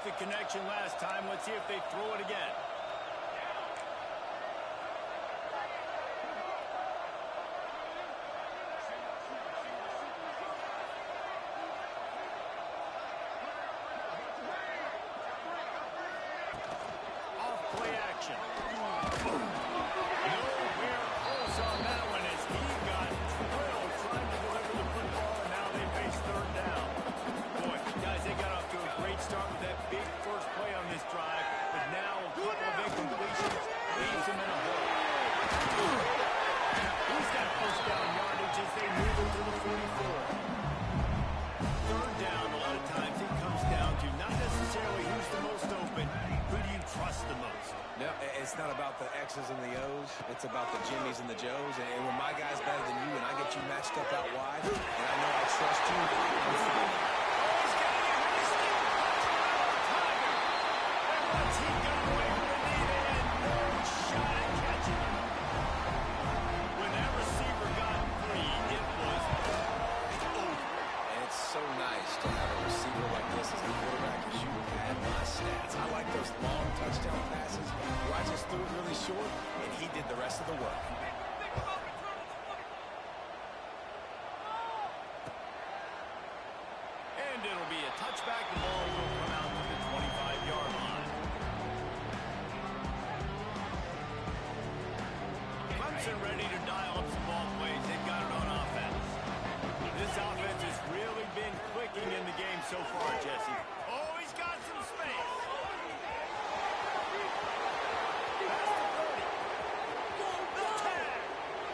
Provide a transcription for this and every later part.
the connection last time. Let's see if they throw it again. Off play action. Nowhere close on that one as he got drilled trying to deliver the football, and now they face third down. Boy, guys, they got off to a great start with that big first play on this drive, but now a couple of incompletions leaves them in a hole. He's got first down yardage as they move him to the 44. Third down, a lot of times it comes down to not necessarily who's the most open, who do you trust the most? No, it's not about the X's and the O's. It's about the Jimmies and the Joes. And when my guy's better than you and I get you matched up out wide, and I know I trust you, I'm fine. So nice to have a receiver like this as a quarterback because you had my stats. I like those long touchdown passes where I just threw it really short and he did the rest of the work. And it'll be a touchback. The ball will come out to the 25-yard line. Clemson ready to dial up some ball plays. They've got it on offense. This offense has really been clicking in the game so far, Jesse. Oh, he's got some space. Pass to Brody. The tag.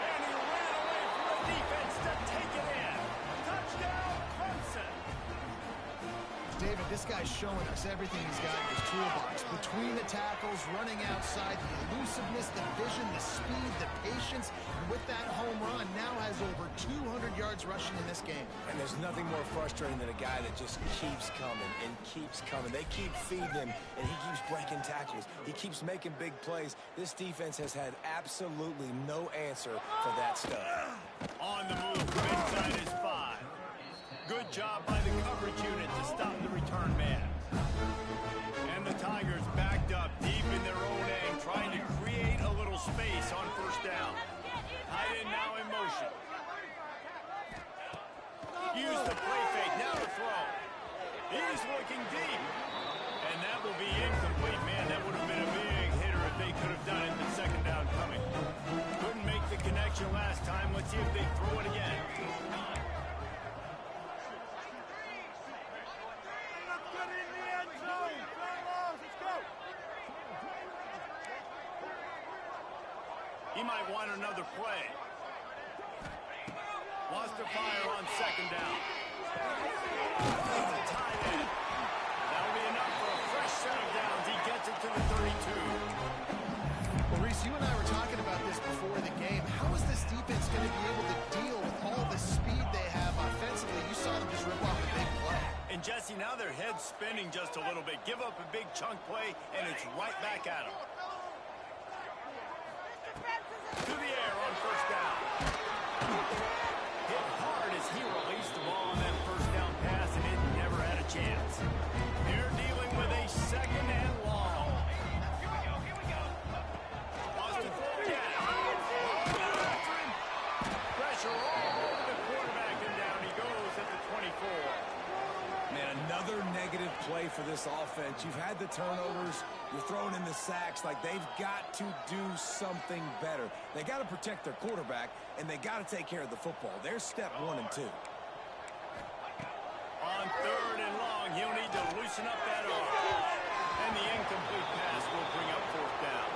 And he ran away from the defense to take it in. Touchdown, Clemson. David, this guy's showing us everything he's got in his toolbox. Between the tackles, running outside, the elusiveness, the vision, the speed, the patience. And with that home run, now has over 200 yards rushing in this game. And there's nothing more frustrating than a guy that just keeps coming and keeps coming. They keep feeding him, and he keeps breaking tackles. He keeps making big plays. This defense has had absolutely no answer for that stud. On the move from inside his 5. Good job by the coverage unit to stop the return man. And the Tigers backed up deep in their own end, trying to create a little space on first down. Tight end now in motion. Use the play fake, now to throw. He's looking deep. And that will be incomplete. Man, that would have been a big hitter if they could have done it. The second down coming. Couldn't make the connection last time. Let's see if they throw it again. He might want another play. Wants to fire on second down. It's a tight end. That'll be enough for a fresh set of downs. He gets it to the 32. Well, Reese, you and I were talking about this before the game. How is this defense going to be able to deal with all the speed they have offensively? You saw them just rip off a big play. And, Jesse, now their head's spinning just a little bit. Give up a big chunk play, and it's right back at them. To the air on first down. Hit hard as he released the ball on that first down pass, and it never had a chance. They're dealing with a second and long. Here we go. Lost to throw again. Pressure all over the quarterback, and down he goes at the 24. Man, another negative play for this offense. You've had the turnovers. You're throwing in the sacks. Like, they've got to do something better. They got to protect their quarterback, and they got to take care of the football. There's step 1 and 2. On third and long, he'll need to loosen up that arm. And the incomplete pass will bring up fourth down.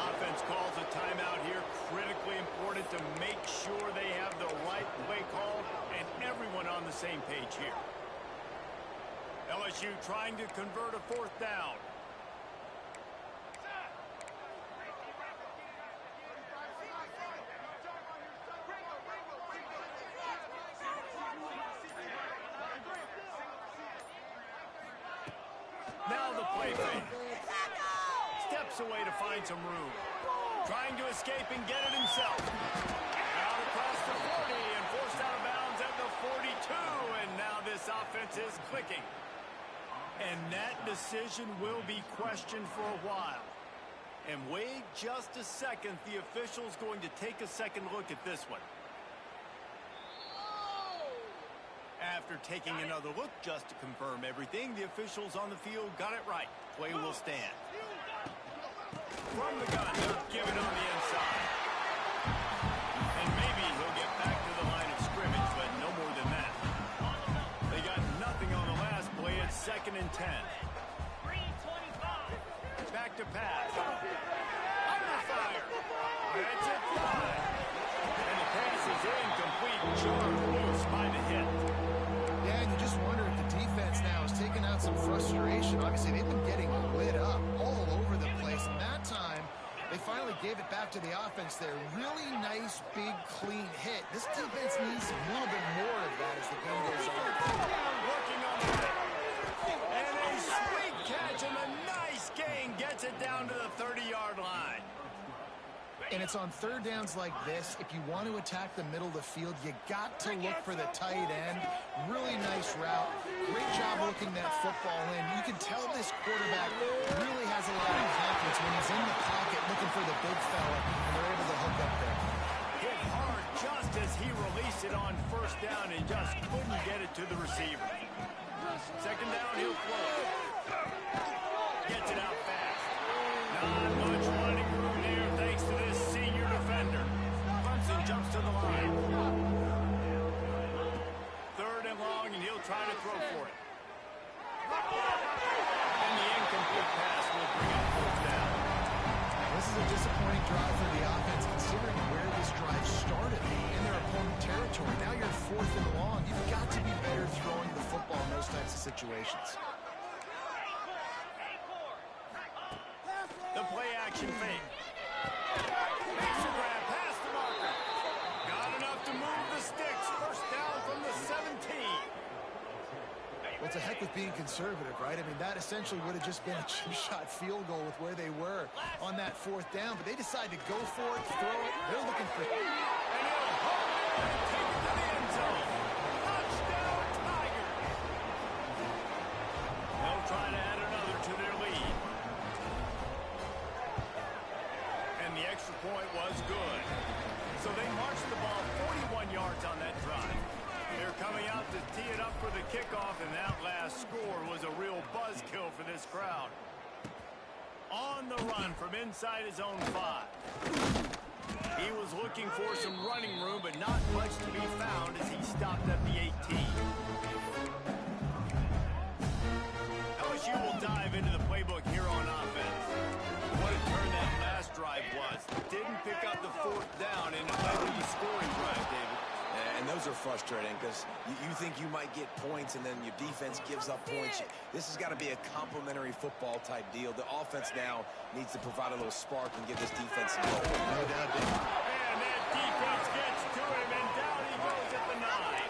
Offense calls a timeout here. Critically important to make sure they have the right play call and everyone on the same page here. LSU trying to convert a fourth down. Now the play fake. Steps away to find some room. Trying to escape and get it himself. Out across the 40 and forced out of bounds at the 42. And now this offense is clicking. And that decision will be questioned for a while. And wait just a second. The official's going to take a second look at this one. After taking another look just to confirm everything, the officials on the field got it right. Play will stand. From the gun, they'll give it on the inside. And maybe he'll get back to the line of scrimmage, but no more than that. They got nothing on the last play. It's 2nd and 10. Back to pass. Under fire. That's it fly. And the pass is incomplete. Charged loose by the hit. Yeah, and you just wonder if the defense now is taking out some frustration. Obviously, they've been getting lit up all over the place. And that time, they finally gave it back to the offense there. Really nice, big, clean hit. This defense needs a little bit more of that as the game goes on. Working on the hit. And a sweet catch and a nice gain gets it down to the 30-yard line. And it's on third downs like this. If you want to attack the middle of the field, you got to look for the tight end. Really nice route. Great job looking that football in. You can tell this quarterback really has a lot of confidence when he's in the pocket looking for the big fella, and they're able to hook up there. Hit hard just as he released it on first down and just couldn't get it to the receiver. Second down, he'll throw it. Gets it out fast. Not much running room there thanks to this senior defender. Clemson jumps to the line. 3rd and long, and he'll try to throw for it. And the incomplete pass will bring up 4th down. This is a disappointing drive for the offense considering where this drive started in their opponent territory. Now you're 4th and long. You've got to be better throwing the football in those types of situations. The play action fake. Makes a grab past the marker. Got enough to move the sticks. First down from the 17. Well, it's a heck with being conservative, right? I mean, that essentially would have just been a cheap-shot field goal with where they were on that 4th down. But they decided to go for it, throw it. They're looking for it. And he'll hold it and take it to the end zone. Touchdown, Tigers. They'll try to add another to their lead. And the extra point was good. So they marched the ball 41 yards on that drive. They're coming out to tee it up for the kickoff, and that last score was a real buzzkill for this crowd. On the run from inside his own 5. He was looking for some running room, but not much to be found as he stopped at the 18. LSU will dive into the playbook here on offense. What a turn that last drive was. Didn't pick up the 4th down, and it led to the scoring drive, David. And those are frustrating because you think you might get points and then your defense gives up points. This has got to be a complimentary football type deal. The offense now needs to provide a little spark and give this defense some hope. No doubt, Dave. And that defense gets to him, and down he goes at the 9.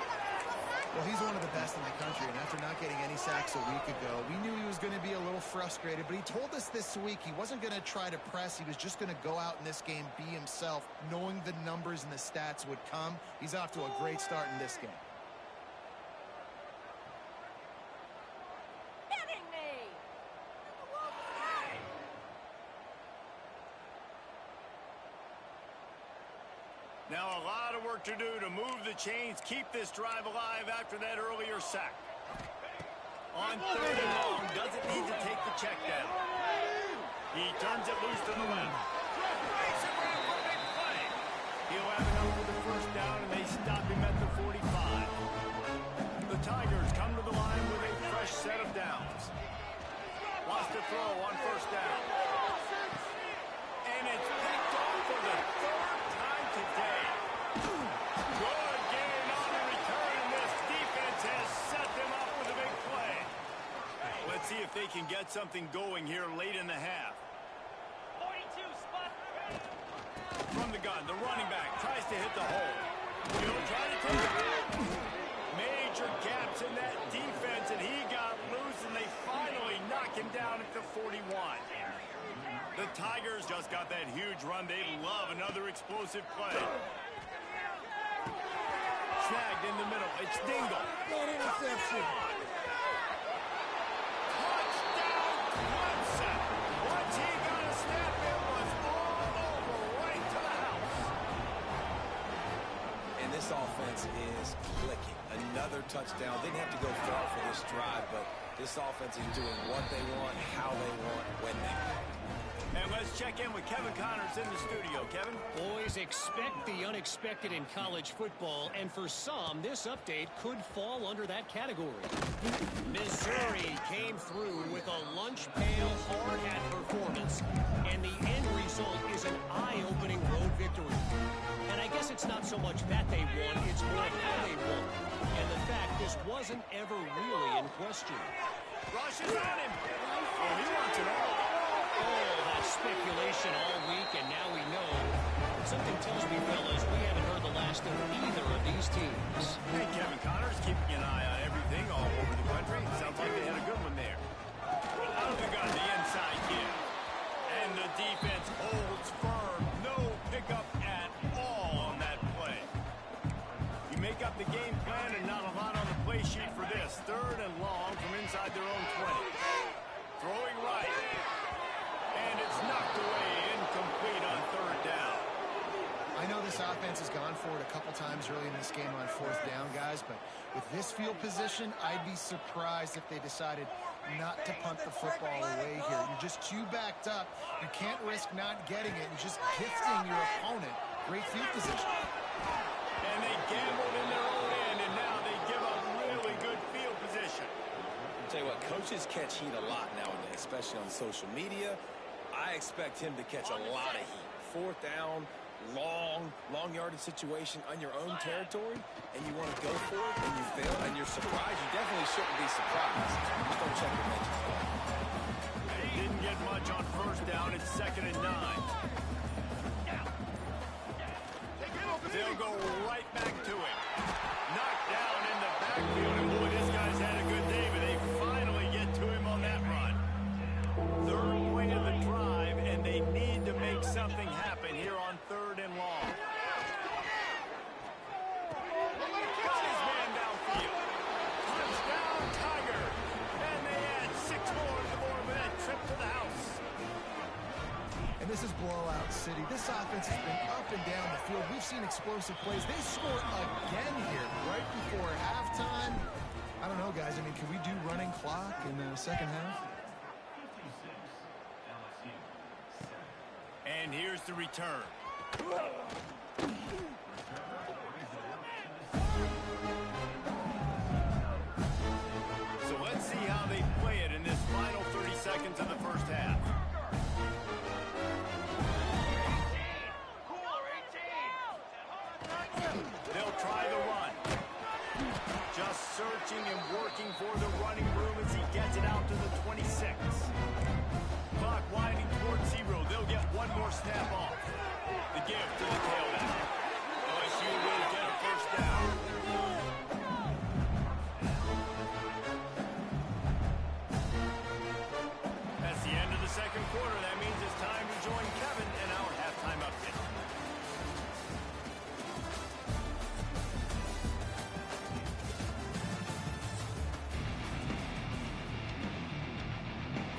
Well, he's one of the best in the country, and after not getting any sacks a week ago, we knew he was going to be a little frustrated, but he told us this week he wasn't going to try to press. He was just going to go out in this game, be himself, knowing the numbers and the stats would come. He's off to a great start in this game. Now a lot of work to do to move the chains, keep this drive alive after that earlier sack. On 3rd and long, doesn't need to take the check down. He turns it loose to the left. Makes a grab for a big play. He'll have enough for the first down, and they stop him at the 45. The Tigers come to the line with a fresh set of downs. Wants to throw on first down. And it's picked off for the 3rd time today. Good gain on the return, and this defense has set them up with a big play. Let's see if they can get something going here late in the half. 42 spot. From the gun, the running back tries to hit the hole. He'll try to take it. Major gaps in that defense, and he got loose, and they finally knock him down at the 41. The Tigers just got that huge run. They love another explosive play. Snagged in the middle. It's Dingle. That interception. This offense is clicking. Another touchdown. Didn't have to go far for this drive, but this offense is doing what they want, how they want, when they want. And let's check in with Kevin Connors in the studio. Kevin? Boys, expect the unexpected in college football, and for some, this update could fall under that category. Missouri came through with a lunch pail hard hat performance, and the end result is an eye-opening road victory. And I guess it's not so much that they won, it's more how they won. And the fact this wasn't ever really in question. Rush is on him. Oh, he wants it all. Oh, that speculation all week, and now we know. Something tells me, fellas, we haven't heard the last of either of these teams. Hey, Kevin Connors keeping an eye on everything all over the country. Sounds like they had a good one there. Out of the gun, the inside give. And the defense holds firm. No pickup at all on that play. You make up the game plan and not a lot on the play sheet for this. 3rd and long from inside their own 20. Throwing right. And it's knocked away, incomplete on 3rd down. I know this offense has gone for it a couple times early in this game on 4th down, guys, but with this field position, I'd be surprised if they decided not to punt the football away here. You're just too backed up. You can't risk not getting it and just gifting your opponent great field position. And they gambled in their own end, and now they give up really good field position. I'll tell you what, coaches catch heat a lot nowadays, especially on social media. I expect him to catch a lot of heat. 4th down, long yardage situation on your own territory, and you want to go for it, and you fail, and you're surprised. You definitely shouldn't be surprised. Just don't check your mentions. They didn't get much on 1st down. It's 2nd and 9. They'll go right back to it. Knocked down in the backfield, and boy, this guy's had a good day, but they finally get to him on that run. 3rd play of the drive, and they need to make something happen here on 3rd and long. Got his man downfield. Touchdown, Tiger. And they add 6 more to the board with that trip to the house. And this is blowout city. This offense has been up and down the field. We've seen explosive plays. They score again here right before halftime. I don't know, guys. I mean, can we do running clock in the second half? And here's the return. So let's see how they play it in this final 30 seconds of the first half. They'll try the run. Just searching and working for the running room as he gets it out to the 26. Clock winding towards 0. They'll get one more snap off. The give to the tailback. LSU will get a 1st down. That's the end of the 2nd quarter. That means it's time to join Kevin in our halftime update.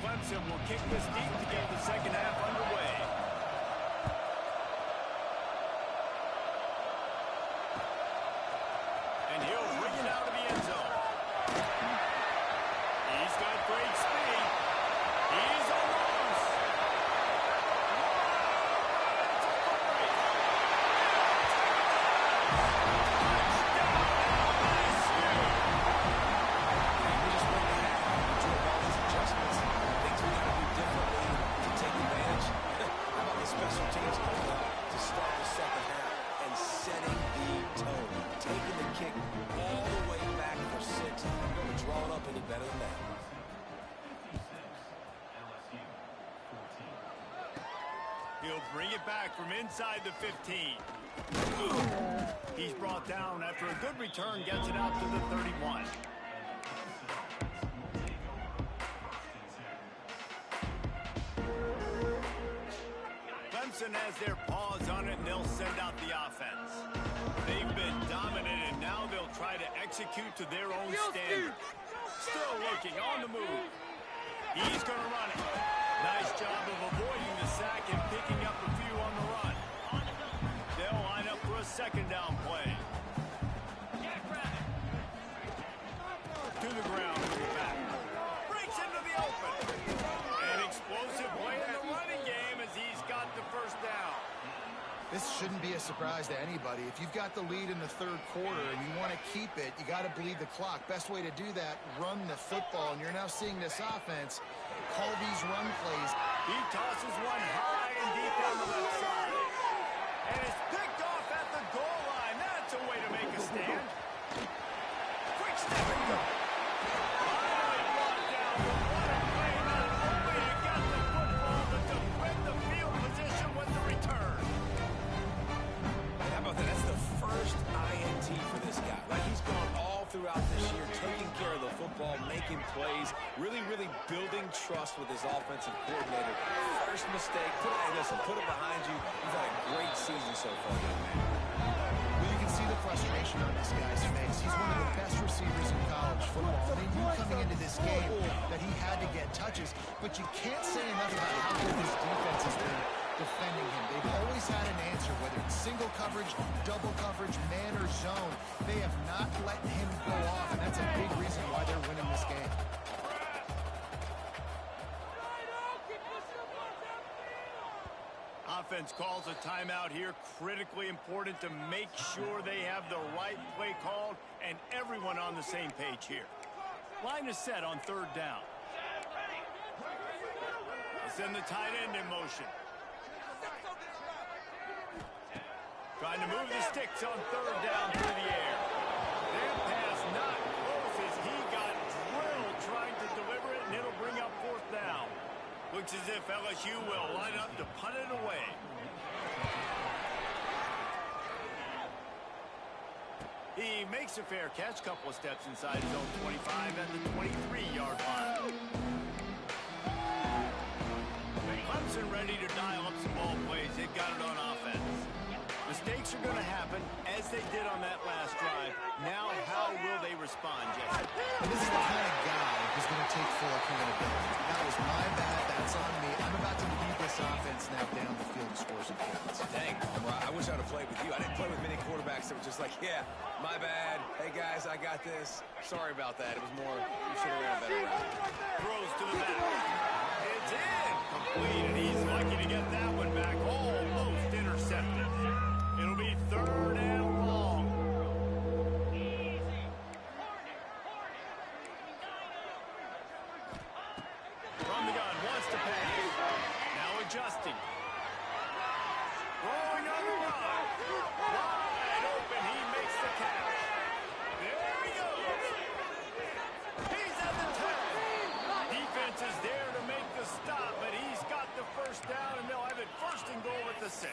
Clemson will kick this deep to get the second half underway. And he'll bring it out of the end zone. He's got great speed. He's on the loose. He'll bring it back from inside the 15. He's brought down after a good return, gets it out to the 31. Clemson has their paws on it, and they'll send out the offense. They've been dominant, and now they'll try to execute to their own standard. Still looking on the move. He's going to run it. Nice job of avoiding the sack and picking up a few on the run. They'll line up for a 2nd down play. surprise to anybody. If you've got the lead in the third quarter and you want to keep it, you got to bleed the clock. Best way to do that, run the football. And you're now seeing this offense call these run plays. He tosses one high and deep down the left side. And it's picked off at the goal line. That's a way to make a stand. Quick step and go. Finally brought down. But what a play. Not only to get the football, but to win the field position with the return. How about that? That's the first INT for this guy, right? He's gone all throughout this year, taking care of the football, making plays, really building trust with his offensive coordinator. First mistake, put it behind you. You've had a great season so far, young man. Well, you can see the frustration on this guy's face. He's one of the best receivers in college football. They knew coming into this game that he had to get touches, but you can't say enough about how good this defense has been defending him. They've always had an answer, whether it's single coverage, double coverage, man or zone. They have not let him go off, and that's a big reason why they're winning this game. Offense calls a timeout here. Critically important to make sure they have the right play called and everyone on the same page here. Line is set on third down. Send the tight end in motion. Trying to move the sticks on third down through the air. That pass not close as he got drilled trying to deliver it, and it'll bring up fourth down. Looks as if LSU will line up to punt it away. He makes a fair catch, couple of steps inside his own 25 at the 23-yard line. Clemson ready to dial up some ball plays. They've got it on offense. Mistakes are going to happen, as they did on that last drive. Now, how will they respond, Jesse? And this is the kind of guy who's going to take full accountability. That was my bad. That's on me. I'm about to lead this offense now down the field to score some points. Dang, I wish I would have played with you. I didn't play with many quarterbacks that were just like, yeah, my bad. Hey, guys, I got this. Sorry about that. It was more, you should have ran a better route. Throws to the back. It's in. Complete, and he's lucky to get that one back. Almost intercepted. It'll be third and long. From the gun, wants to pass. Now adjusting. Throwing on the run. Wide open, he makes the catch. There he goes. He's at the 10. Defense is there to make the stop, but he's got the first down, and they'll have it first and goal at the 6.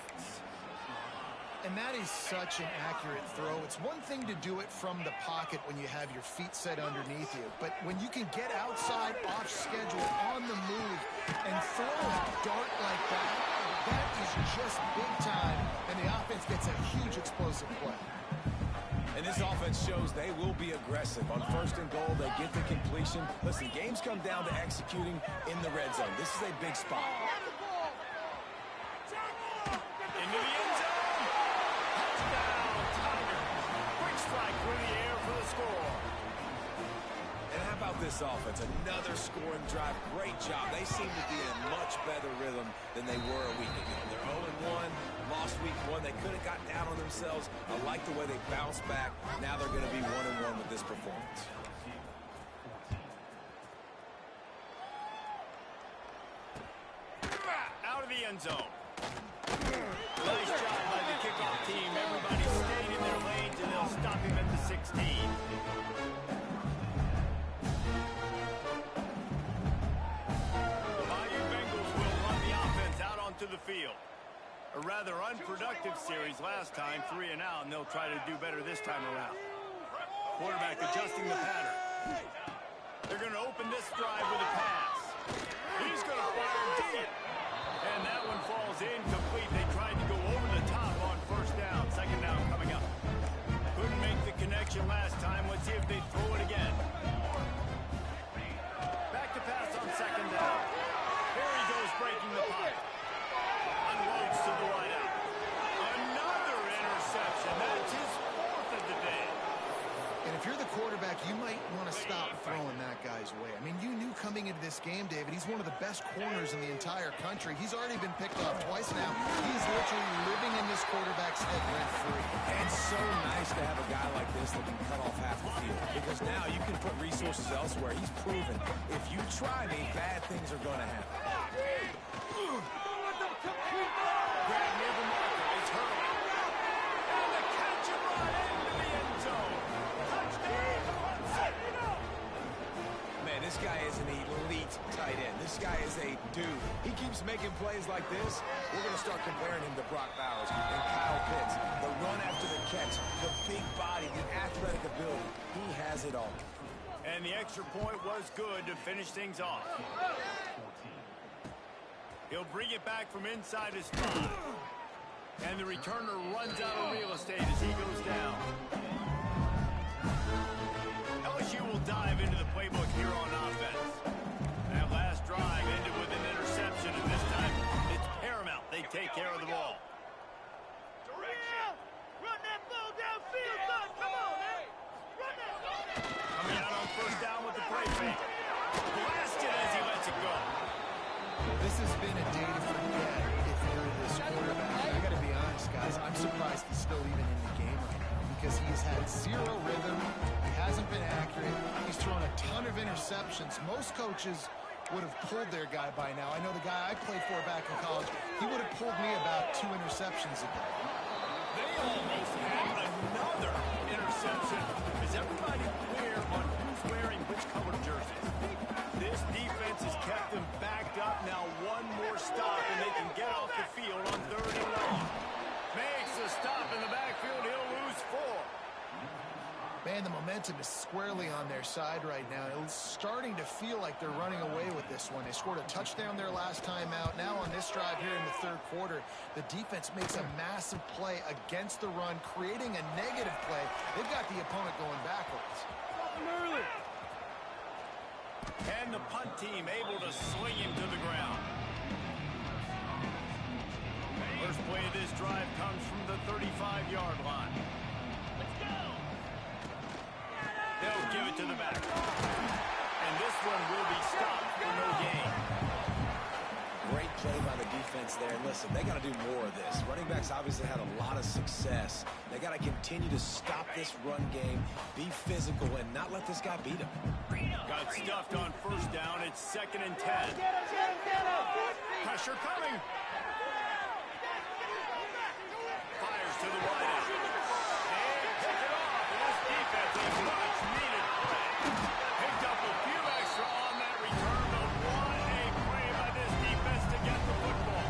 And that is such an accurate throw. It's one thing to do it from the pocket when you have your feet set underneath you, but when you can get outside, off schedule, on the move, and throw a dart like that, that is just big time, and the offense gets a huge explosive play. And this offense shows they will be aggressive. On first and goal, they get the completion. Listen, games come down to executing in the red zone. This is a big spot. Into the end zone. Strike through the air for the score. And how about this offense? Another scoring drive. Great job. They seem to be in a much better rhythm than they were a week ago. They're 0-1, lost week 1. They could have gotten down on themselves. I like the way they bounced back. Now they're going to be 1-1 with this performance. Out of the end zone. Nice job by the kickoff team. Everybody stayed in their lanes, and they'll stop him at the 16. The Bayou Bengals will run the offense out onto the field. A rather unproductive series last time, 3 and out, and they'll try to do better this time around. Quarterback adjusting the pattern. They're going to open this drive with a pass. He's going to fire deep. And that one falls incomplete. They tried to go over the top on first down. Second down coming up. Couldn't make the connection last time. Let's see if they throw it again. Back to pass on second down. Here he goes breaking the pocket. Unloads to the wideout. Another interception. That's his 4th of the day. And if you're the quarterback, you might coming into this game, David. He's one of the best corners in the entire country. He's already been picked off twice now. He's literally living in this quarterback's head rent-free. And so nice to have a guy like this that can cut off half the field, because now you can put resources elsewhere. He's proven if you try me, bad things are going to happen. Grab near the marker. It's Hurley. And the catch and run into the end zone. Touchdown, Clemson. Man, this guy is an elite tight end. This guy is a dude. He keeps making plays like this. We're going to start comparing him to Brock Bowers and Kyle Pitts. The run after the catch, the big body, the athletic ability. He has it all. And the extra point was good to finish things off. He'll bring it back from inside his 5. And the returner runs out of real estate as he goes down. LSU will dive into the playbook here on offense. That last drive ended with an interception, and this time it's paramount they take care of the ball. Direction. Run that ball downfield, son. Come on, man. Run that ball. Coming out on first down with the play fake. Blasted as he lets it go. This has been a day to forget if you're this quarterback. I got to be honest, guys. I'm surprised he's still even in the game right now because he's had zero rhythm. He hasn't been accurate. He's thrown a ton of interceptions. Most coaches would have pulled their guy by now. I know the guy I played for back in college, he would have pulled me about 2 interceptions ago. They almost had another interception. Is everybody clear on who's wearing which color jerseys? This defense has kept them backed up. Now one more stop, and they can get off the field on 3rd and long. Makes a stop in the backfield. He'll lose 4. Man, the momentum is squarely on their side right now. It's starting to feel like they're running away with this one. They scored a touchdown their last time out. Now on this drive here in the 3rd quarter, the defense makes a massive play against the run, creating a negative play. They've got the opponent going backwards. And the punt team able to swing him to the ground. First play of this drive comes from the 35-yard line. Let's go. They'll give it to the back. And this one will be stopped for no gain. Great play by the defense there. And listen, they got to do more of this. Running backs obviously had a lot of success. They got to continue to stop this run game, be physical, and not let this guy beat him. Got stuffed on first down. It's 2nd and 10. Pressure coming. Fires to the wide out. And pick it off. And this defense is much needed play. Picked up a few extra on that return, but what a play by this defense to get the football.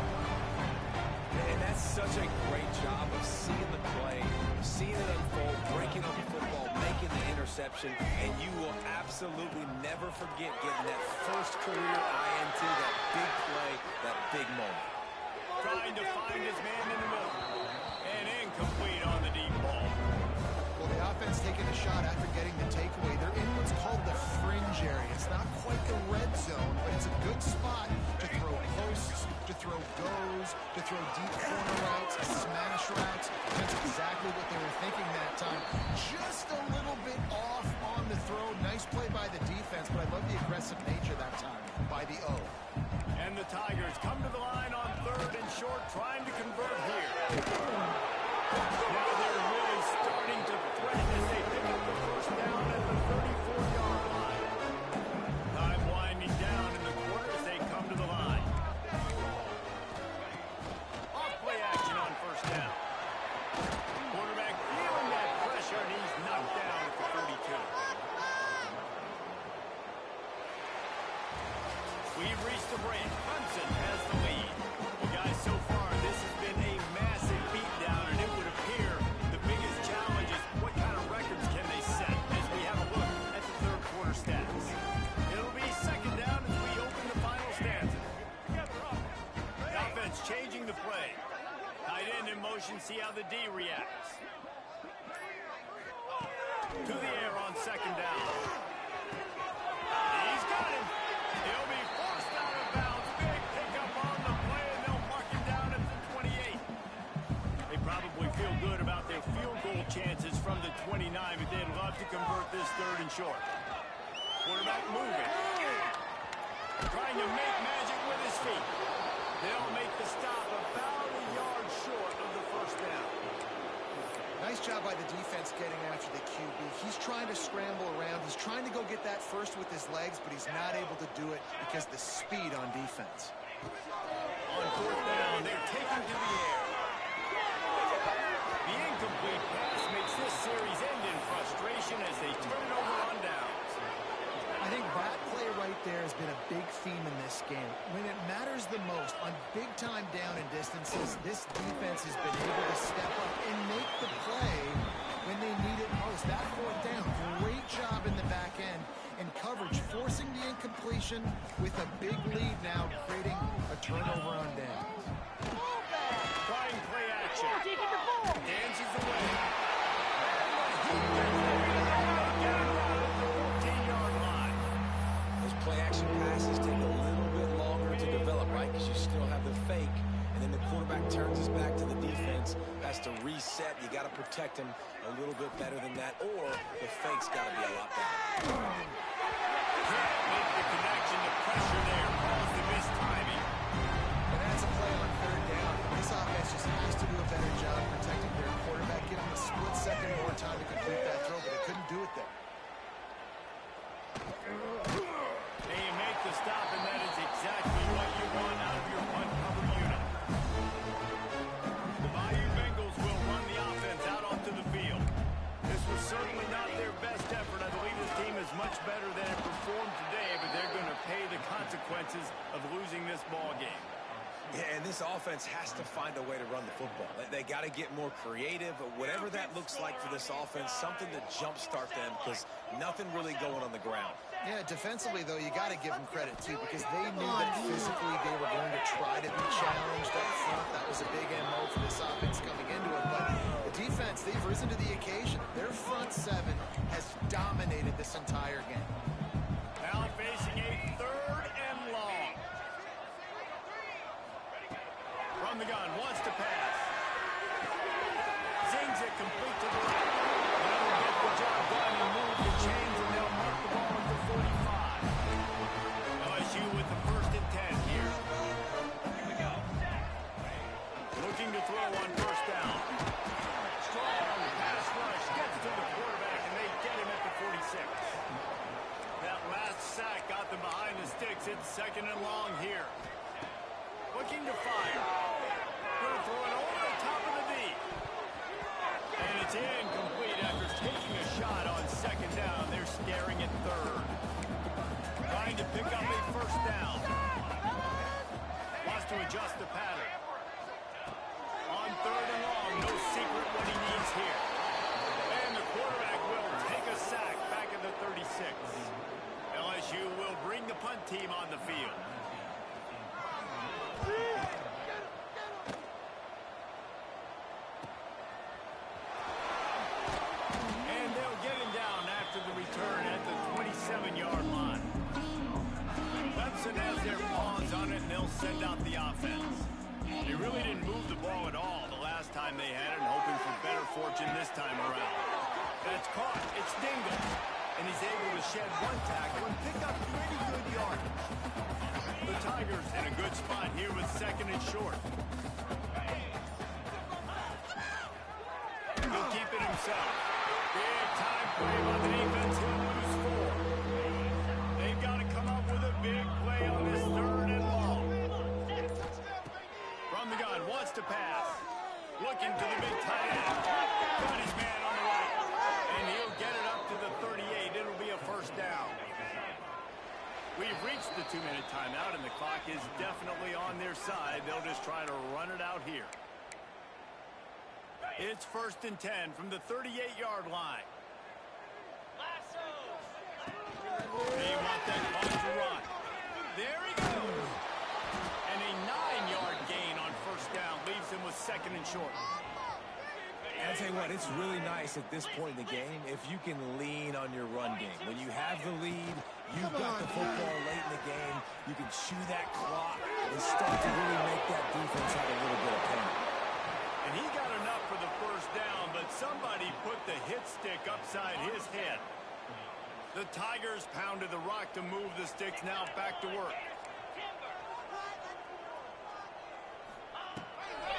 And that's such a great job of seeing the play, seeing it unfold, breaking up the football, making the interception, and you will absolutely never forget getting that first career INT, that big play, that big moment. Trying to find his man in the middle. And incomplete on the deep ball. Well, the offense taking a shot after getting the takeaway. They're in what's called the fringe area. It's not quite the red zone, but it's a good spot to throw posts, to throw goes, to throw deep corner routes, smash routes. That's exactly what they were thinking that time. Just a little bit off on the throw. Nice play by the defense, but I love the aggressive nature that time by the O. And the Tigers come to the line on 3rd and short, trying to convert here. Now they're really starting to threaten as they pick up the first down at the 34-yard line. Time winding down in the quarter as they come to the line. Off-play action on first down. Quarterback feeling that pressure, and he's knocked down at the 32. We've reached the break. Clemson has the lead. Well, guys, so far this has been a massive beatdown, and it would appear the biggest challenge is what kind of records can they set as we have a look at the 3rd quarter stats. It'll be 2nd down as we open the final stanza. The offense changing the play. Tight end in motion, see how the D reacts. To the air on 2nd down. He's got him. He'll be forced out of bounds. Big pickup on the play, and they'll mark him down at the 28. They probably feel good about their field goal chances from the 29, but they'd love to convert this 3rd and short. Quarterback moving. Trying to make magic with his feet. They'll make the stop about a yard short of the first down. Nice job by the defense getting after the QB. He's trying to scramble around. He's trying to go get that first with his legs, but he's not able to do it because of the speed on defense. On fourth down, they're taken to the air. The incomplete pass makes this series end in frustration as they turn it over on downs. I think that play right there has been a big theme in this game. When it matters the most, on big-time down and distances, this defense has been able to step up and make the play when they need it most. That fourth down, great job in the back end and coverage, forcing the incompletion with a big lead now, creating a turnover on downs. Trying play action. Dances away. Play-action passes take a little bit longer to develop, right? Because you still have the fake, and then the quarterback turns his back to the defense, has to reset. You got to protect him a little bit better than that, or the fake's got to be a lot better. Can't make the connection to pressure there. Calls the missed timing. And that's a play on third down. This offense just has to do a better job protecting their quarterback, give him a split second more time to complete that throw, but they couldn't do it there. They make the stop, and that is exactly what you want out of your punt cover unit. The Bayou Bengals will run the offense out onto the field. This was certainly not their best effort. I believe this team is much better than it performed today, but they're going to pay the consequences of losing this ball game. Yeah, and this offense has to find a way to run the football. They got to get more creative, whatever that looks like for this offense, something to jumpstart them because nothing really going on the ground. Yeah, defensively, though, you got to give them credit, too, because they knew that physically they were going to try to be challenged up front. That was a big MO for this offense coming into it. But the defense, they've risen to the occasion. Their front seven has dominated this entire game. Now facing a third and long. From the gun, wants to pass. Zings it complete to the right. They'll get the job done and move the chains, and they'll mark the ball at the 45. LSU with the 1st and 10 here. Here we go. Looking to throw on first down. Strong pass rush gets to the quarterback, and they get him at the 46. That last sack got them behind the sticks. It's 2nd and long here. Looking to fire. Going to throw it over the top of the knee. And it's incomplete after taking a shot on 2nd down. They're staring at 3rd. Trying to pick up a 1st down. Wants to adjust the pattern. On 3rd and long, no secret what he needs here. And the quarterback will take a sack back at the 36. LSU will bring the punt team on the field. And they'll get him down after the return at the 27-yard line. Clemson has their paws on it, and they'll send out the offense. They really didn't move the ball at all the last time they had it, hoping for better fortune this time around. That's caught. It's Dingle. And he's able to shed one tackle and pick up pretty good yardage. The Tigers in a good spot here with 2nd and short. He'll keep it himself. Big time play by the defense. He'll lose 4. They've got to come up with a big play on this 3rd and long. From the gun, wants to pass. Looking to the big tight end. Got his man on the right. And he'll get it up to the 38. It'll be a 1st down. We've reached the 2-minute timeout, and the clock is definitely on their side. They'll just try to run it out here. It's 1st and 10 from the 38-yard line. They want that ball to run. There he goes. And a 9-yard gain on 1st down leaves him with 2nd and short. And I'll tell you what, it's really nice at this point in the game if you can lean on your run game. When you have the lead, you've got the football late in the game, you can chew that clock and start to really make that defense have a little bit of pain. And he got enough for the 1st down, but somebody put the hit stick upside his head. The Tigers pounded the rock to move the sticks. Now back to work.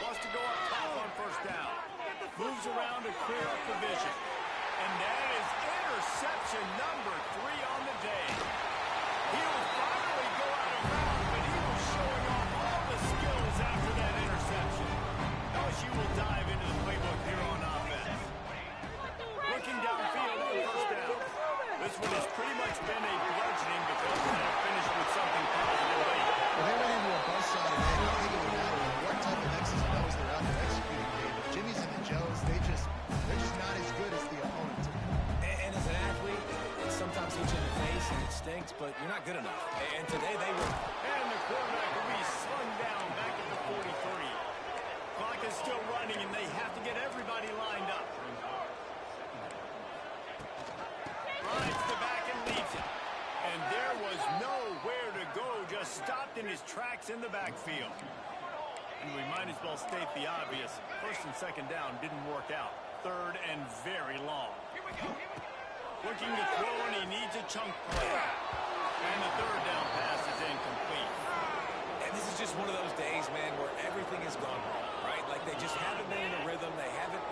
Wants to go up top on first down. Moves around to clear up the vision. And that is interception number 3 on the day. He will finally go out of bounds, but he was showing off all the skills after that interception. LSU will dive into the playbook here on offense. Looking downfield on first down. This one has pretty much been a bludgeoning, but they'll have finished with something positive late. Well, they went into a buzzsaw today. I don't think it would matter what type of X's and O's they're out there executing. The Jimmies and the Joes, they're just not as good as the opponents. And as an athlete, it sometimes hits you in the face and it stinks, but you're not good enough. And today they were. And the quarterback will be slung down back at the 43. Clock is still running, and they have to get everybody lined up. Rides the back and leaves it. And there was nowhere to go, just stopped in his tracks in the backfield. And we might as well state the obvious. First and second down didn't work out. Third and very long. Looking to throw, and he needs a chunk play. And the third down pass is incomplete. And this is just one of those days, man, where everything has gone wrong, right? Like they just haven't been in a rhythm. They haven't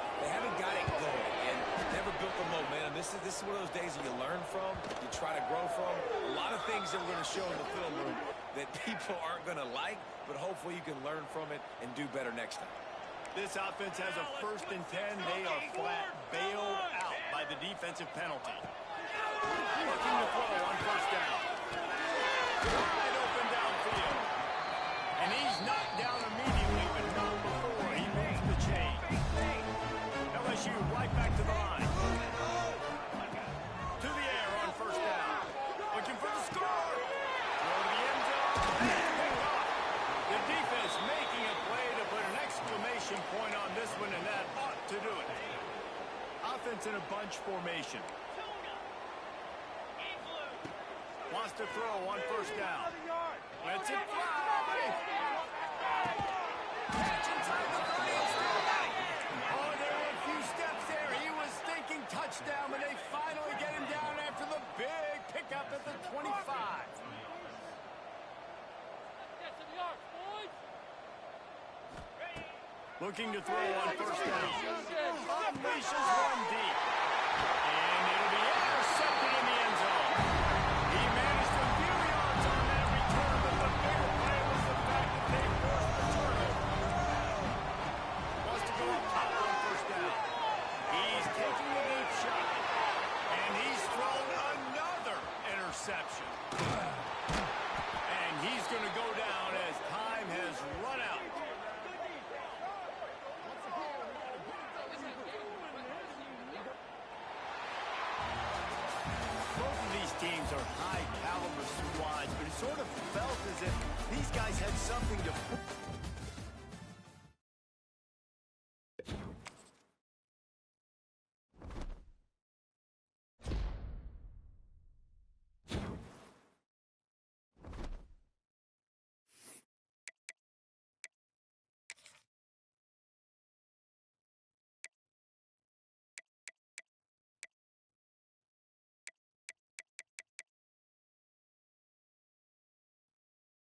got it going and never built the momentum. This is one of those days that you learn from, you try to grow from. A lot of things that we're going to show in the film room that people aren't going to like, but hopefully you can learn from it and do better next time. This offense has a 1st and 10. They are flat bailed out by the defensive penalty. Looking to throw on first down. Wide open downfield. And he's knocked down immediately, but not before he moves the chain. LSU right back to the line. To the air on first down. Looking for the score. Throw to the end zone. And picked off. The defense making a play to put an exclamation point on this one, and that ought to do it. Offense in a bunch formation. Wants to throw on first down. Lets it fly. Catch inside the 30 and still out. Oh, there were a few steps there. He was thinking touchdown, but they finally get him down after the big pickup at the 25. Looking to throw on first down. Unleashes one deep. And it'll be intercepted in the end zone. He managed a few yards on that return, but the bigger play was the fact that they forced the turnover. Wants to go up top on first down. He's taking the deep shot. And he's thrown another interception. And he's going to go down as time has run out. Teams are high-caliber squads, but it sort of felt as if these guys had something to prove.